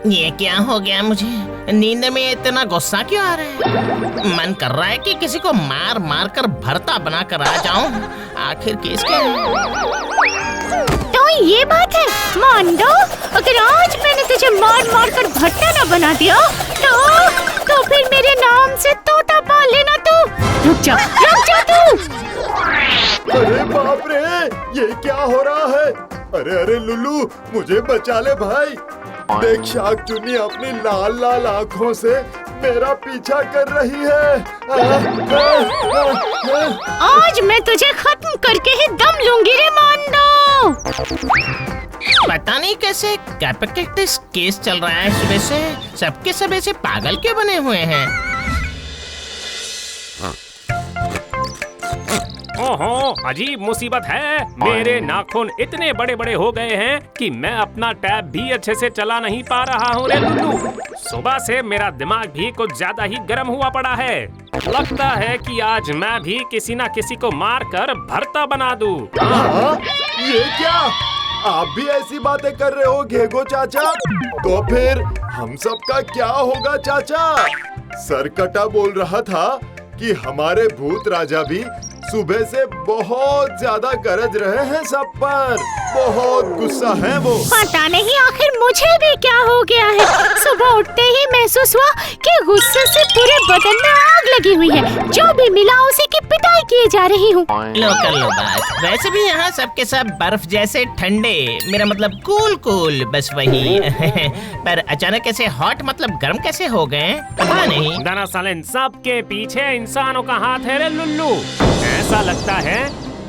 ये क्या हो गया मुझे? नींद में इतना गुस्सा क्यों आ रहा है? मन कर रहा है कि किसी को मार मार कर भरता बना कर आ जाऊं। आखिर केस क्या है? तो ये बात है मोंडो, अगर आज मैंने तुझे मार मार कर भट्टा न बना दिया तो फिर मेरे नाम से तोता पाल लेना तू। रुक जा तू। अरे बाप रे, ये क्या हो रहा है? अरे लुल्लू, मुझे बचा ले भाई। देख, शाक चुन्नी अपनी लाल लाल आँखों से मेरा पीछा कर रही है। आज मैं तुझे खत्म करके ही दम लूंगी रे मोंडो। पता नहीं कैसे कैपेटिस केस चल रहा है सुबह से। सबके सब ऐसे पागल क्यों बने हुए हैं? ओहो, अजीब मुसीबत है। मेरे नाखून इतने बड़े बड़े हो गए हैं कि मैं अपना टैब भी अच्छे से चला नहीं पा रहा हूँ रे लुल्लू। सुबह से मेरा दिमाग भी कुछ ज्यादा ही गर्म हुआ पड़ा है। लगता है कि आज मैं भी किसी न किसी को मार कर भरता बना दूं। ये क्या? आप भी ऐसी बातें कर रहे हो घेगो चाचा? तो फिर हम सबका क्या होगा चाचा? सरकटा बोल रहा था कि हमारे भूत राजा भी सुबह से बहुत ज्यादा गरज रहे हैं सब पर। बहुत गुस्सा है वो। पता नहीं आखिर मुझे भी क्या हो गया है। सुबह उठते ही महसूस हुआ कि गुस्से से पूरे बदन में आग लगी हुई है। जो भी मिला उसी की पिटाई किए जा रही हूँ। लो कर लो बात। वैसे भी यहाँ सबके सब बर्फ जैसे ठंडे, मेरा मतलब कूल बस वही। पर अचानक ऐसे हॉट मतलब गर्म कैसे हो गए पता नहीं। दरअसल इन सब के पीछे इंसानों का हाथ है रे लुल्लू। ऐसा लगता है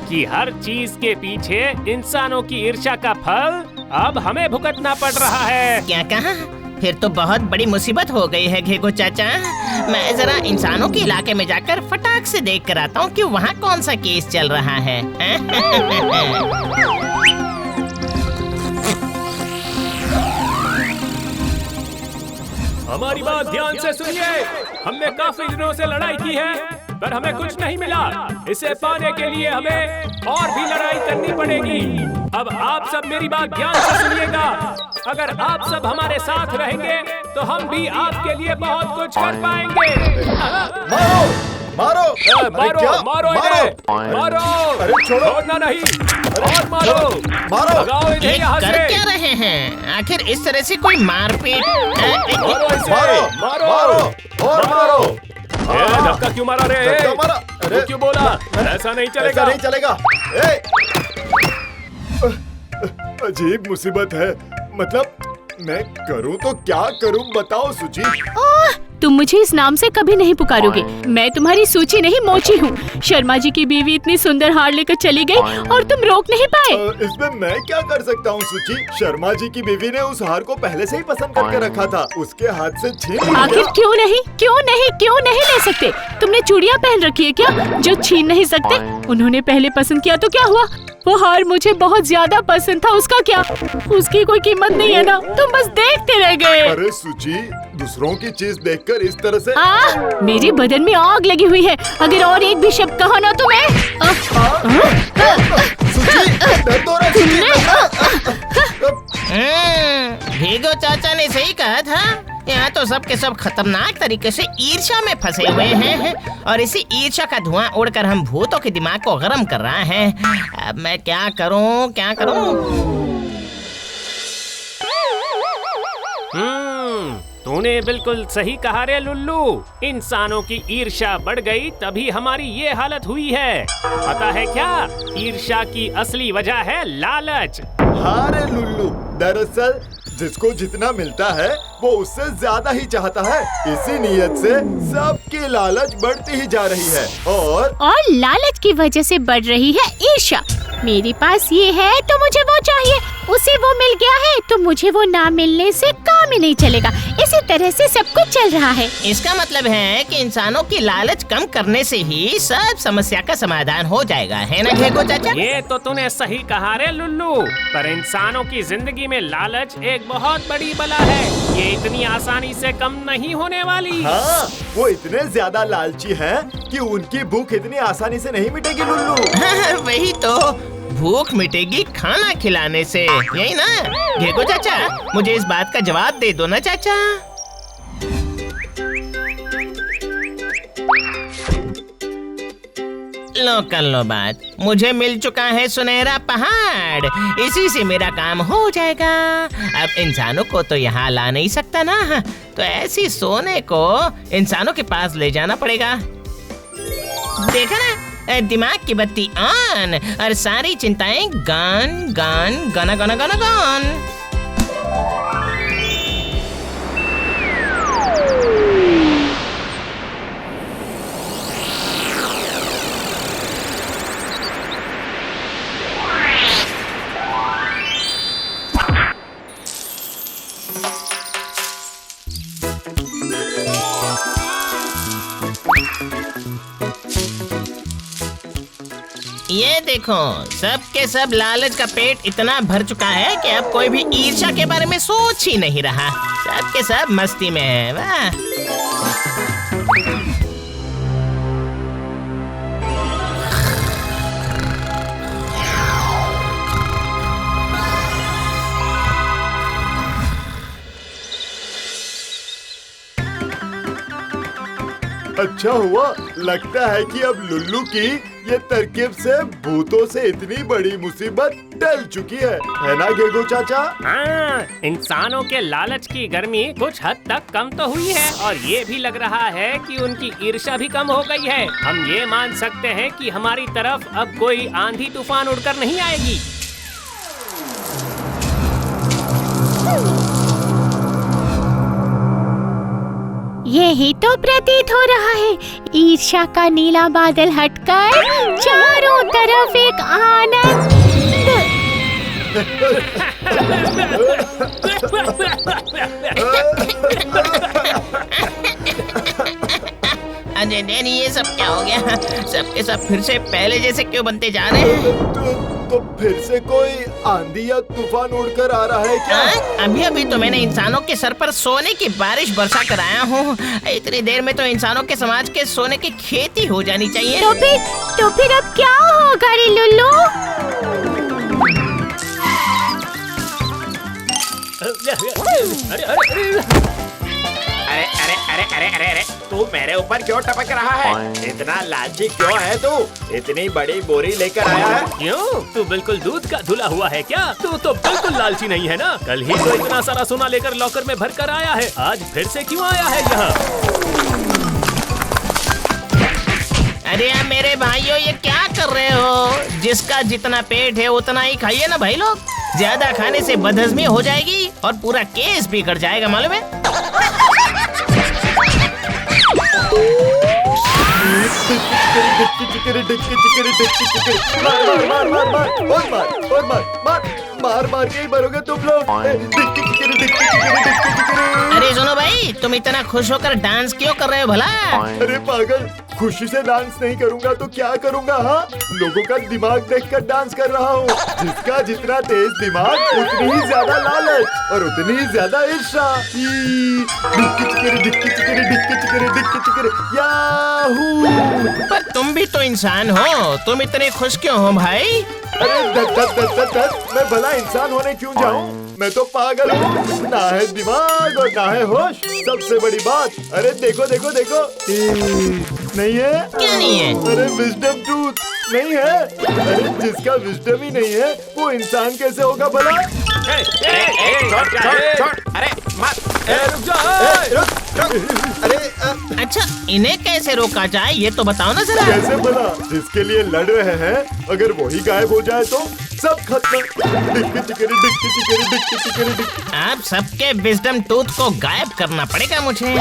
कि हर चीज के पीछे इंसानों की ईर्ष्या का फल अब हमें भुगतना पड़ रहा है। क्या कहा? फिर तो बहुत बड़ी मुसीबत हो गई है घेगो चाचा। मैं जरा इंसानों के इलाके में जाकर फटाक से देख कर आता हूँ कि वहाँ कौन सा केस चल रहा है। हमारी बात ध्यान से सुनिए। हमने काफी दिनों से लड़ाई की है पर हमें कुछ नहीं मिला। इसे पाने के लिए हमें और भी लड़ाई करनी पड़ेगी। अब आप सब मेरी बात ध्यान से सुनिएगा। अगर आप सब हमारे साथ रहेंगे तो हम भी आपके लिए बहुत कुछ कर पाएंगे। मारो मारो अरे छोड़ो, छोड़ना नहीं। और मारो भगाओ इन्हें ये यहाँ कर से। क्या रहे हैं? आखिर इस तरह से कोई मारपीट? मारो इसे। मारो और मारो। धक्का क्यों मारा रे? धक्का मारा। अरे तू क्यों बोला? ऐसा नहीं चलेगा। ऐसा नहीं चलेगा। अजीब मुसीबत है। मतलब मैं करूं तो क्या करूं बताओ सुची। तुम मुझे इस नाम से कभी नहीं पुकारोगे। मैं तुम्हारी सूची नहीं मोची हूँ। शर्मा जी की बीवी इतनी सुंदर हार लेकर चली गई और तुम रोक नहीं पाए। इसमें मैं क्या कर सकता हूँ सुची? शर्मा जी की बीवी ने उस हार को पहले से ही पसंद करके रखा था। उसके हाथ से छीन लिया। आखिर क्यों नहीं ले सकते? तुमने चूड़ियाँ पहन रखी है क्या जो छीन नहीं सकते? उन्होंने पहले पसंद किया तो क्या हुआ? वो हार मुझे बहुत ज्यादा पसंद था, उसका क्या? उसकी कोई कीमत नहीं है ना? तुम बस देखते रह गए। अरे सुची, दूसरों की चीज देखकर इस तरह से मेरे बदन में आग लगी हुई है। अगर और एक भी शब्द कहा ना तो मैं घेगो चाचा ने सही कहा था। यहाँ तो सब के सब खतरनाक तरीके से ईर्ष्या में फंसे हुए हैं और इसी ईर्ष्या का धुआं उड़कर हम भूतों के दिमाग को गर्म कर रहा है। अब मैं क्या करूं? तूने बिल्कुल सही कहा रे लुल्लू। इंसानों की ईर्ष्या बढ़ गई तभी हमारी ये हालत हुई है। पता है क्या? ईर्ष्या की असली वजह है लालच। हाँ रे लुल्लू, दरअसल जिसको जितना मिलता है वो उससे ज्यादा ही चाहता है। इसी नीयत से सबकी लालच बढ़ती ही जा रही है और लालच की वजह से बढ़ रही है ईर्ष्या। मेरे पास ये है तो मुझे वो चाहिए, उसे वो मिल गया है तो मुझे वो ना मिलने से काम ही नहीं चलेगा। इसी तरह से सब कुछ चल रहा है। इसका मतलब है कि इंसानों की लालच कम करने से ही सब समस्या का समाधान हो जाएगा, है ना घेगो चाचा? ये तो तूने सही कहा रे लुल्लू। पर इंसानों की जिंदगी में लालच एक बहुत बड़ी बला है। ये इतनी आसानी से कम नहीं होने वाली। हाँ, वो इतने ज्यादा लालची हैं कि उनकी भूख इतनी आसानी से नहीं मिटेगी लुल्लू। वही तो, भूख मिटेगी खाना खिलाने से, यही ना? घेगो चाचा, मुझे इस बात का जवाब दे दो ना चाचा। लो कर लो बात, मुझे मिल चुका है सुनहरा पहाड़, इसी से मेरा काम हो जाएगा। अब इंसानों को तो यहाँ ला नहीं सकता ना, तो ऐसी सोने को इंसानों के पास ले जाना पड़ेगा। देखा ना, दिमाग की बत्ती ऑन और सारी चिंताएं गन गन गना गना गना गन। ये देखो, सब के सब लालच का पेट इतना भर चुका है कि अब कोई भी ईर्ष्या के बारे में सोच ही नहीं रहा। सब के सब मस्ती में है। वाह! अच्छा हुआ, लगता है कि अब लुल्लू की ये तरकीब से भूतों से इतनी बड़ी मुसीबत टल चुकी है ना घेगो चाचा? हाँ, इंसानों के लालच की गर्मी कुछ हद तक कम तो हुई है और ये भी लग रहा है कि उनकी ईर्ष्या भी कम हो गई है। हम ये मान सकते हैं कि हमारी तरफ अब कोई आंधी तूफान उड़कर नहीं आएगी। यही तो प्रतीत हो रहा है। ईर्ष्या का नीला बादल हटकर चारों तरफ एक आनंद। अजय डैनी, ये सब क्या हो गया? सबके सब फिर से पहले जैसे क्यों बनते जा रहे हैं? तो फिर से कोई आंधी या तूफान उड़कर आ रहा है क्या? अभी अभी तो मैंने इंसानों के सर पर सोने की बारिश बरसा कर आया हूँ। इतनी देर में तो इंसानों के समाज के सोने की खेती हो जानी चाहिए। तो फिर अब क्या होगा रे लुल्लू? अरे अरे अरे अरे अरे अरे, तू मेरे ऊपर क्यों टपक रहा है? इतना लालची क्यों है तू? इतनी बड़ी बोरी लेकर आया है? क्यों? तू बिल्कुल दूध का धुला हुआ है क्या? तू तो बिल्कुल लालची नहीं है ना। कल ही तो इतना सारा सोना लेकर लॉकर में भर कर आया है, आज फिर से क्यों आया है यहाँ? अरे यार मेरे भाइयों, ये क्या कर रहे हो? जिसका जितना पेट है उतना ही खाइए ना भाई लोग। ज्यादा खाने से बदहजमी हो जाएगी और पूरा केस बिगड़ जाएगा, मालूम है? मार मार के ही मरोगे तुम लोग। अरे सुनो भाई, तुम इतना खुश होकर डांस क्यों कर रहे हो भला? अरे पागल, खुशी से डांस नहीं करूंगा तो क्या करूंगा? हाँ, लोगों का दिमाग देखकर डांस कर रहा हूँ। जिसका जितना तेज दिमाग उतनी ही ज्यादा लालच और उतनी ही ज्यादा ईर्ष्या। याहू! पर तुम भी तो इंसान हो, तुम इतने खुश क्यों हो भाई? अरे मैं भला इंसान होने क्यों जाऊं? मैं तो पागल हूँ, ना है दिमाग और ना है होश। सबसे बड़ी बात, अरे देखो देखो देखो, नहीं है? क्या नहीं है? अरे विजडम टूथ नहीं है। अरे जिसका विजडम ही नहीं है वो इंसान कैसे होगा भला? अरे मत, रुक जा। अरे अच्छा, इन्हें कैसे रोका जाए ये तो बताओ ना जरा। कैसे भला? जिसके लिए लड़ रहे हैं अगर वही गायब हो जाए तो सब खत्म। आप सबके विजडम टूथ को गायब करना पड़ेगा मुझे।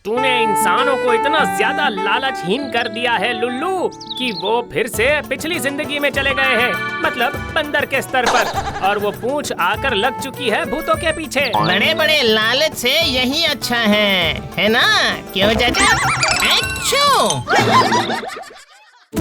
तूने इंसानों को इतना ज्यादा लालचहीन कर दिया है लुल्लू कि वो फिर से पिछली जिंदगी में चले गए हैं, मतलब बंदर के स्तर पर, और वो पूंछ आकर लग चुकी है भूतों के पीछे। बड़े बड़े लालच से यही अच्छा है ना? क्यों चाचा? अच्छू।